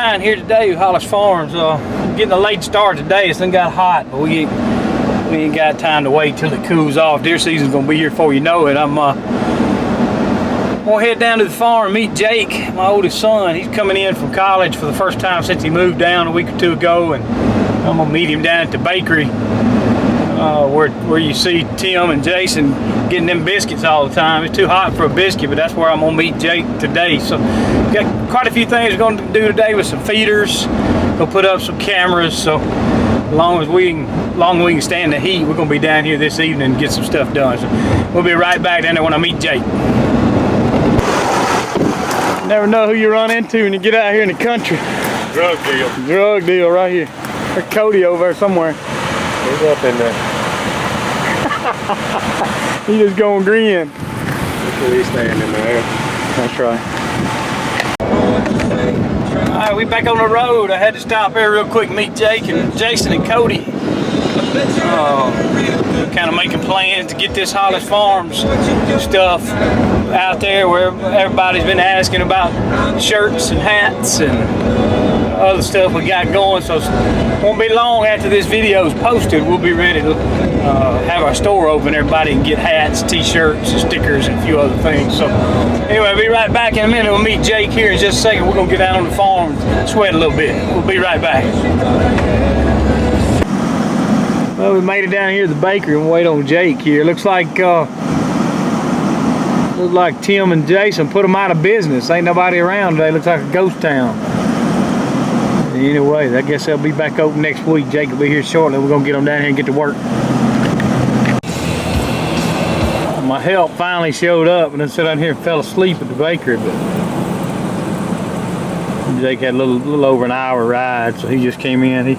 9 here today with Hollis Farms. Getting a late start today. It's done got hot, but we ain't got time to wait till it cools off. Deer season's gonna be here before you know it. I'm gonna head down to the farm and meet Jake, my oldest son. He's coming in from college for the first time since he moved down a week or two ago, and I'm gonna meet him down at the bakery where you see Tim and Jason getting them biscuits all the time. It's too hot for a biscuit, but that's where I'm gonna meet Jake today. So got quite a few things we're gonna do today with some feeders. Gonna put up some cameras, so as long as we can stand the heat, we're gonna be down here this evening and get some stuff done. So we'll be right back down there when I meet Jake. Never know who you run into when you get out here in the country. Drug deal. Drug deal right here. There's Cody over there somewhere. He's up in there. He just going grin. He's standing there. That's right. Alright, we back on the road. I had to stop here real quick and meet Jake and Jason and Cody. Kind of making plans to get this Hollis Farms stuff out there where everybody's been asking about shirts and hats and other stuff we got going. So it won't be long after this video is posted, we'll be ready to have our store open. Everybody can get hats, t-shirts, stickers, and a few other things. So anyway, I'll be right back in a minute. We'll meet Jake here in just a second. We're gonna get out on the farm and sweat a little bit. We'll be right back. Well, we made it down here to the bakery and wait on Jake here. Looks like Tim and Jason put them out of business. Ain't nobody around today. Looks like a ghost town. Anyway, I guess they'll be back open next week. Jake will be here shortly. We're gonna get them down here and get to work. My help finally showed up and then sat down here and fell asleep at the bakery, but Jake had a little over an hour ride, so he just came in. He's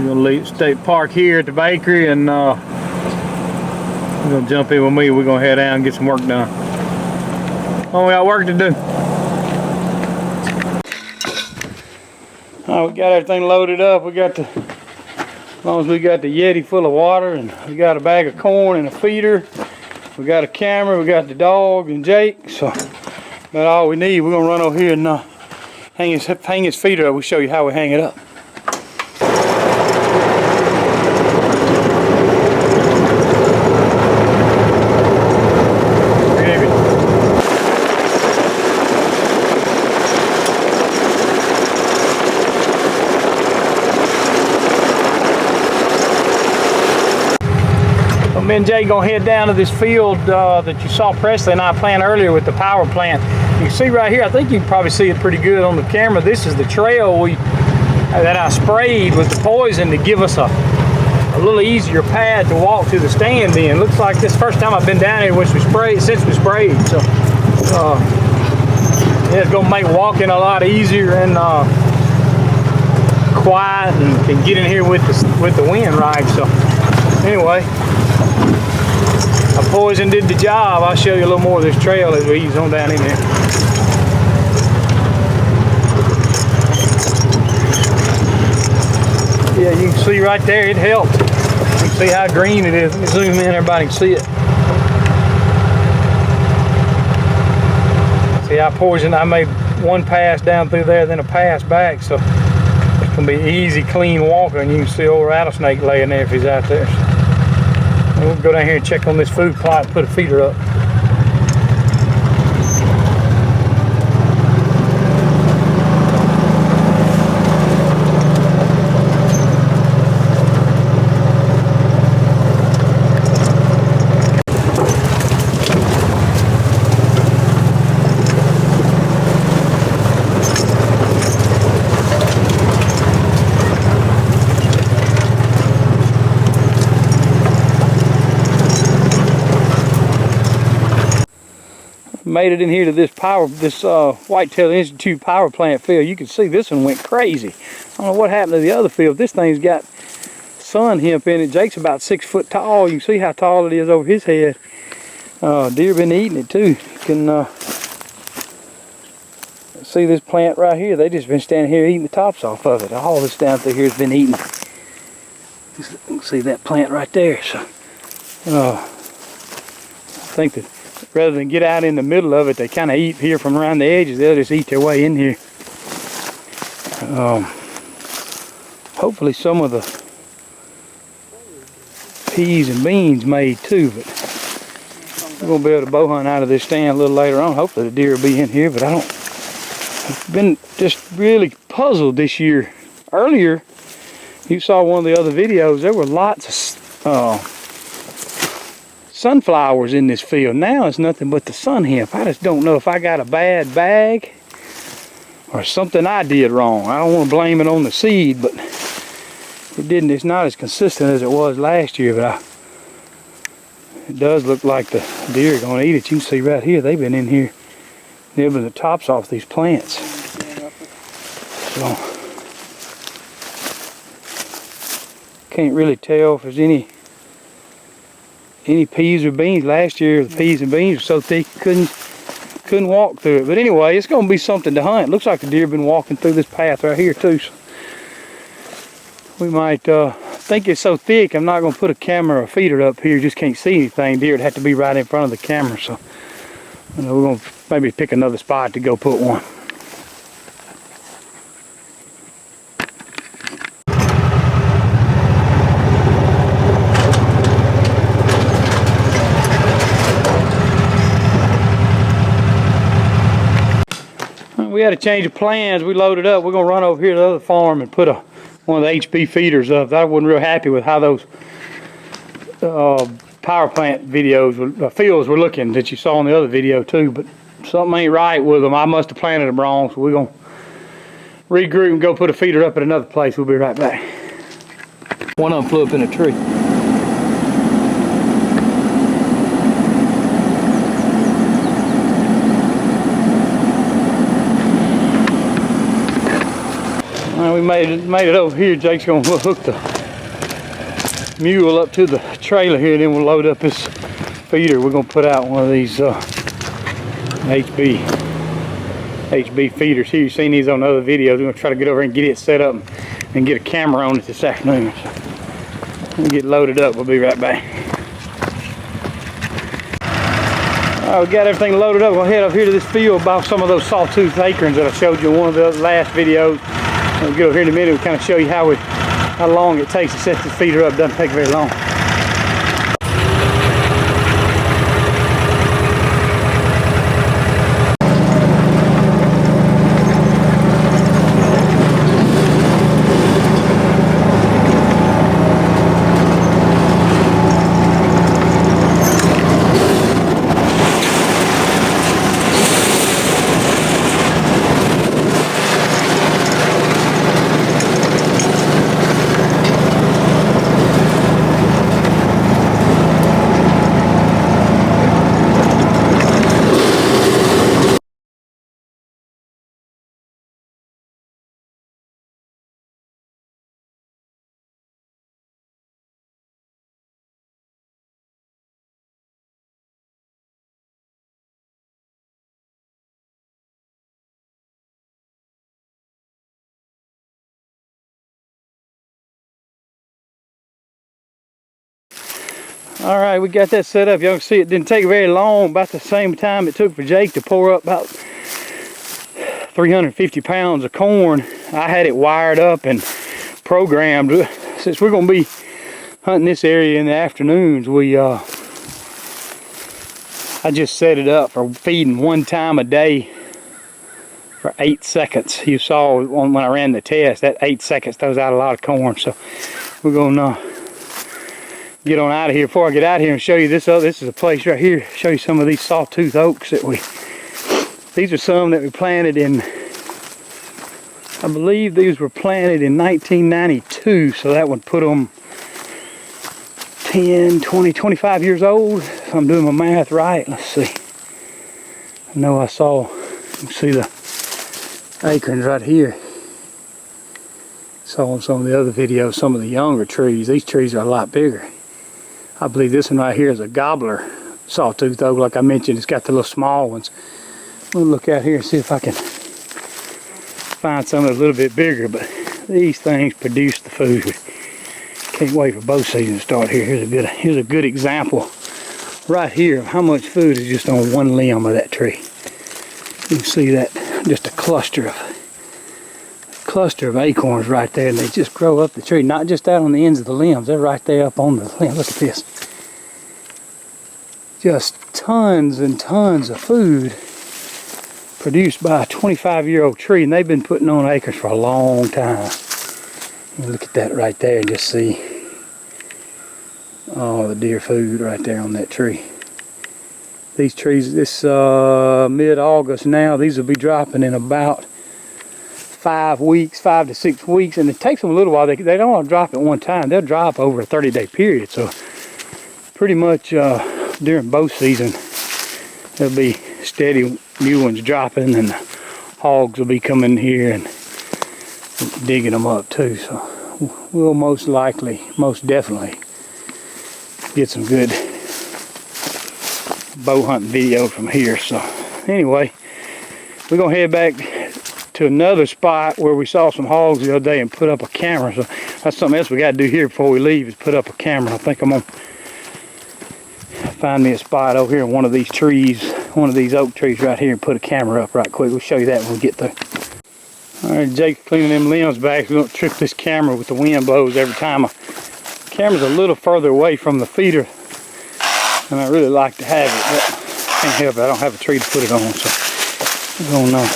gonna park here at the bakery, and he's gonna jump in with me. We're gonna head down and get some work done. Oh, we got work to do. All right, we got everything loaded up. We got as long as we got the Yeti full of water, and we got a bag of corn and a feeder. We got a camera. We got the dog and Jake. So that's all we need. We're gonna run over here and hang his feeder up. We'll show you how we hang it up. Me and Jay gonna head down to this field that you saw Presley and I plant earlier with the power plant. You can see right here, I think you can probably see it pretty good on the camera. This is the trail that I sprayed with the poison to give us a little easier path to walk to the stand in. Looks like this first time I've been down here since we sprayed. So yeah, it's gonna make walking a lot easier and quiet, and can get in here with the wind right. So anyway, poison did the job. I'll show you a little more of this trail as we ease on down in there. Yeah, you can see right there, it helped. You can see how green it is. Let me zoom in, everybody can see it. See how I made one pass down through there, then a pass back, so it's gonna be easy, clean walking. You can see old rattlesnake laying there if he's out there. We'll go down here and check on this food plot and put a feeder up. Made it in here to this Whitetail Institute power plant field. You can see this one went crazy. I don't know what happened to the other field. This thing's got sun hemp in it. Jake's about 6 foot tall. You can see how tall it is over his head. Deer been eating it too. You can see this plant right here. They just been standing here eating the tops off of it. All this down through here has been eaten. You can see that plant right there. So I think that rather than get out in the middle of it, they kind of eat here from around the edges. They'll just eat their way in here. Hopefully some of the peas and beans made too, but we're gonna be able to bow hunt out of this stand a little later on. Hopefully the deer will be in here, but I've been just really puzzled this year. Earlier, you saw one of the other videos, there were lots of sunflowers in this field. Now it's nothing but the sun hemp. I just don't know if I got a bad bag or something I did wrong. I don't want to blame it on the seed, but it's not as consistent as it was last year, but it does look like the deer are going to eat it. You can see right here, they've been in here nibbling the tops off these plants. So, can't really tell if there's any peas or beans. Last year the peas and beans were so thick you couldn't walk through it. But anyway, it's going to be something to hunt. Looks like the deer have been walking through this path right here too. So we might think it's so thick I'm not going to put a camera or feeder up here. Just can't see anything. Deer would have to be right in front of the camera. So we're going to maybe pick another spot to go put one. We had a change of plans. We loaded up. We're going to run over here to the other farm and put one of the HB feeders up. I wasn't real happy with how those power plant videos, fields were looking that you saw in the other video too, but something ain't right with them. I must have planted them wrong, so we're going to regroup and go put a feeder up at another place. We'll be right back. One of them flew up in a tree. We made it over here. Jake's gonna hook the mule up to the trailer here, and then we'll load up this feeder. We're gonna put out one of these HB feeders here. You've seen these on other videos. We're gonna try to get over and get it set up and get a camera on it this afternoon. So we'll get loaded up. We'll be right back. All right, we got everything loaded up. We'll head up here to this field about some of those sawtooth acorns that I showed you in one of the last videos. We'll get over here in a minute and kind of show you how long it takes to set this feeder up. Doesn't take very long. All right, we got that set up. Y'all can see it didn't take very long. About the same time it took for Jake to pour up about 350 pounds of corn. I had it wired up and programmed. Since we're going to be hunting this area in the afternoons, I just set it up for feeding one time a day for 8 seconds. You saw when I ran the test, that 8 seconds throws out a lot of corn. So we're going to get on out of here. Before I get out here and show you this is a place right here, show you some of these sawtooth oaks that these are some that we planted in, I believe these were planted in 1992, so that would put them 10, 20, 25 years old, if I'm doing my math right. Let's see. I know I saw, you can see the acorns right here. Saw on some of the other videos, some of the younger trees. These trees are a lot bigger. I believe this one right here is a gobbler sawtooth oak. Like I mentioned, it's got the little small ones. We'll look out here and see if I can find some that's a little bit bigger, but these things produce the food. Can't wait for bow season to start here. Here's a good example right here of how much food is just on one limb of that tree. You can see that, just a cluster of cluster of acorns right there, and they just grow up the tree, not just out on the ends of the limbs. They're right there up on the limb. Look at this. Just tons and tons of food produced by a 25-year-old tree, and they've been putting on acres for a long time. You look at that right there and just see all the deer food right there on that tree. These trees, this mid-August now, these will be dropping in about 5 to 6 weeks, and it takes them a little while. They don't want to drop at one time. They'll drop over a 30-day period. So pretty much during bow season, there'll be steady new ones dropping, and the hogs will be coming here and digging them up too. So we'll most definitely get some good bow hunting video from here. So anyway, we're gonna head back to another spot where we saw some hogs the other day and put up a camera. So that's something else we got to do here before we leave, is put up a camera. I think I'm gonna find me a spot over here in one of these trees, one of these oak trees right here, and put a camera up right quick. We'll show you that when we get there. All right, Jake's cleaning them limbs back. We don't trip this camera with the wind blows every time. The camera's a little further away from the feeder, and I really like to have it, but can't help it. I don't have a tree to put it on, so I don't know.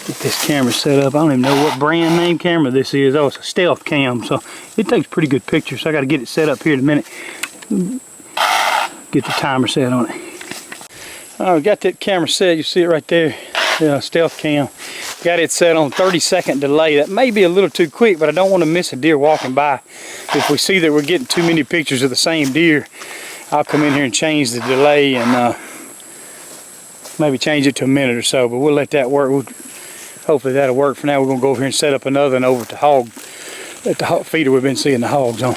Get this camera set up. I don't even know what brand name camera this is. Oh, it's a stealth cam, so it takes pretty good pictures. So I got to get it set up here in a minute. Get the timer set on it. All right, we got that camera set. You see it right there. Yeah, stealth cam. Got it set on 30-second delay. That may be a little too quick, but I don't want to miss a deer walking by. If we see that we're getting too many pictures of the same deer, I'll come in here and change the delay and maybe change it to a minute or so. But we'll let that work. Hopefully that'll work. For now, we're gonna go over here and set up another one over at the hog feeder we've been seeing the hogs on.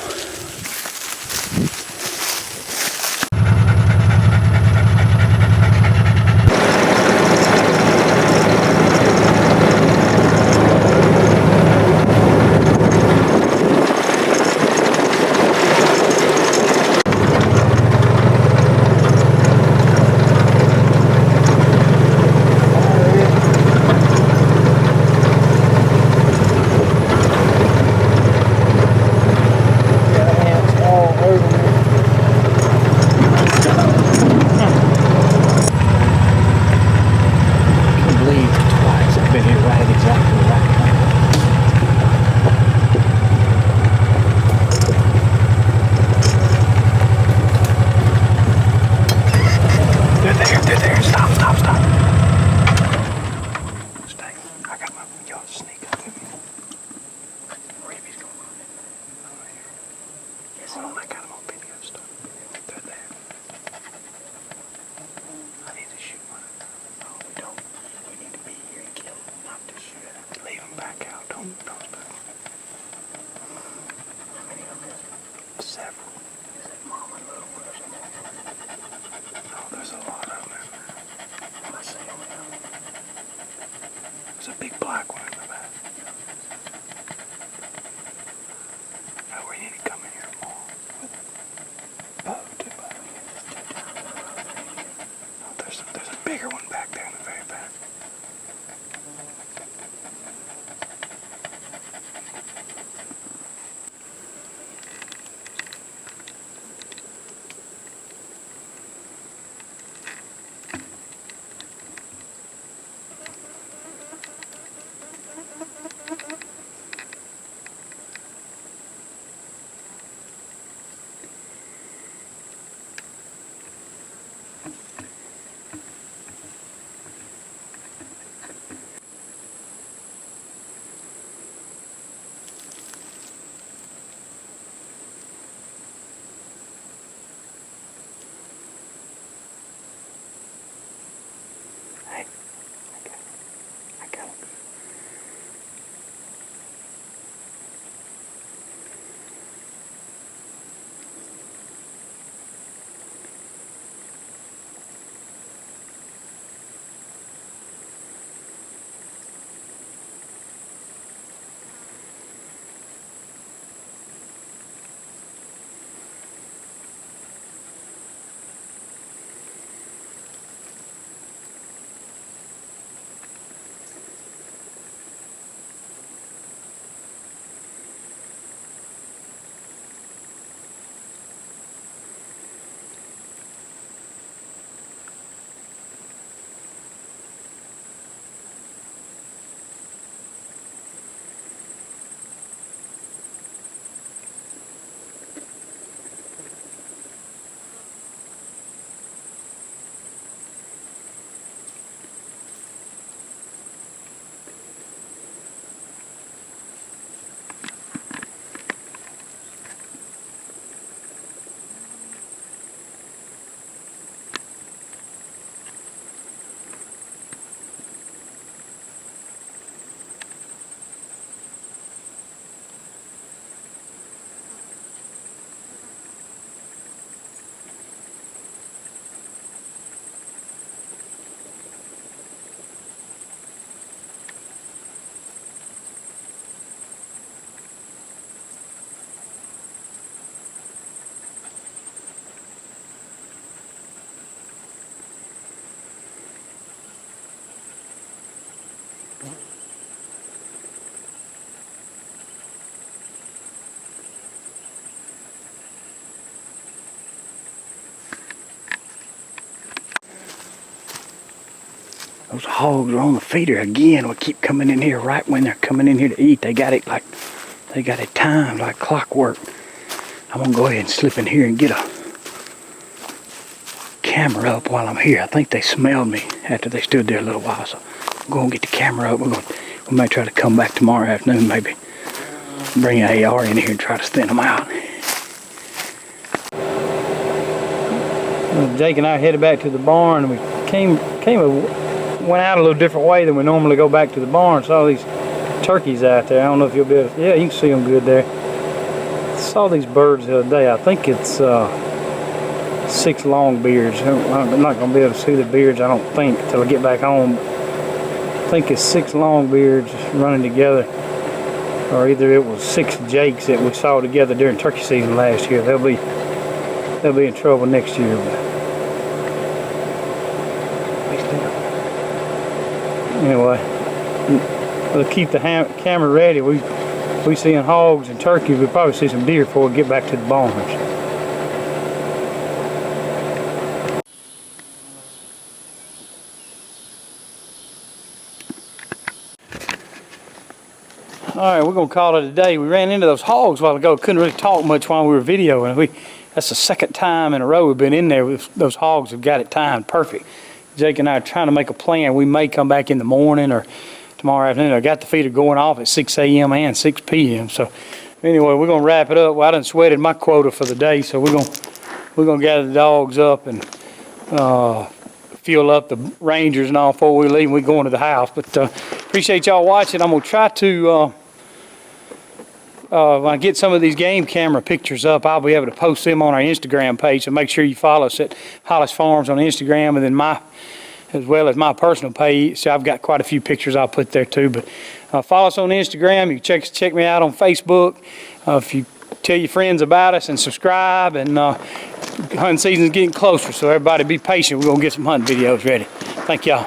Those hogs are on the feeder again. We keep coming in here right when they're coming in here to eat. They got it timed like clockwork. I'm gonna go ahead and slip in here and get a camera up while I'm here. I think they smelled me after they stood there a little while, so I'm gonna get the camera up. We may try to come back tomorrow afternoon, maybe bring an AR in here and try to thin them out. Jake and I headed back to the barn, and we went out a little different way than we normally go back to the barn. Saw these turkeys out there. I don't know if you'll be able to, yeah, you can see them good there. Saw these birds the other day. I think it's 6 longbeards. I'm not going to be able to see the beards, I don't think, until I get back home. I think it's 6 longbeards running together, or either it was 6 jakes that we saw together during turkey season last year. They'll be in trouble next year. Anyway, we'll keep the camera ready. We seeing hogs and turkeys. We'll probably see some deer before we get back to the barns. Alright, we're going to call it a day. We ran into those hogs a while ago. Couldn't really talk much while we were videoing. That's the second time in a row we've been in there with those hogs. Have got it timed perfect. Jake and I are trying to make a plan. We may come back in the morning or tomorrow afternoon. I got the feeder going off at 6 a.m. and 6 p.m. So anyway, we're going to wrap it up. Well, I done sweated my quota for the day, so we're going to gather the dogs up and fuel up the Rangers and all before we leave. We're going to the house. But appreciate y'all watching. I'm going to try to... when I get some of these game camera pictures up, I'll be able to post them on our Instagram page. So make sure you follow us at Hollis Farms on Instagram, and then as well as my personal page. So I've got quite a few pictures I'll put there too. But follow us on Instagram. You can check me out on Facebook. If you tell your friends about us and subscribe, and hunting season's getting closer, so everybody be patient. We're gonna get some hunting videos ready. Thank y'all.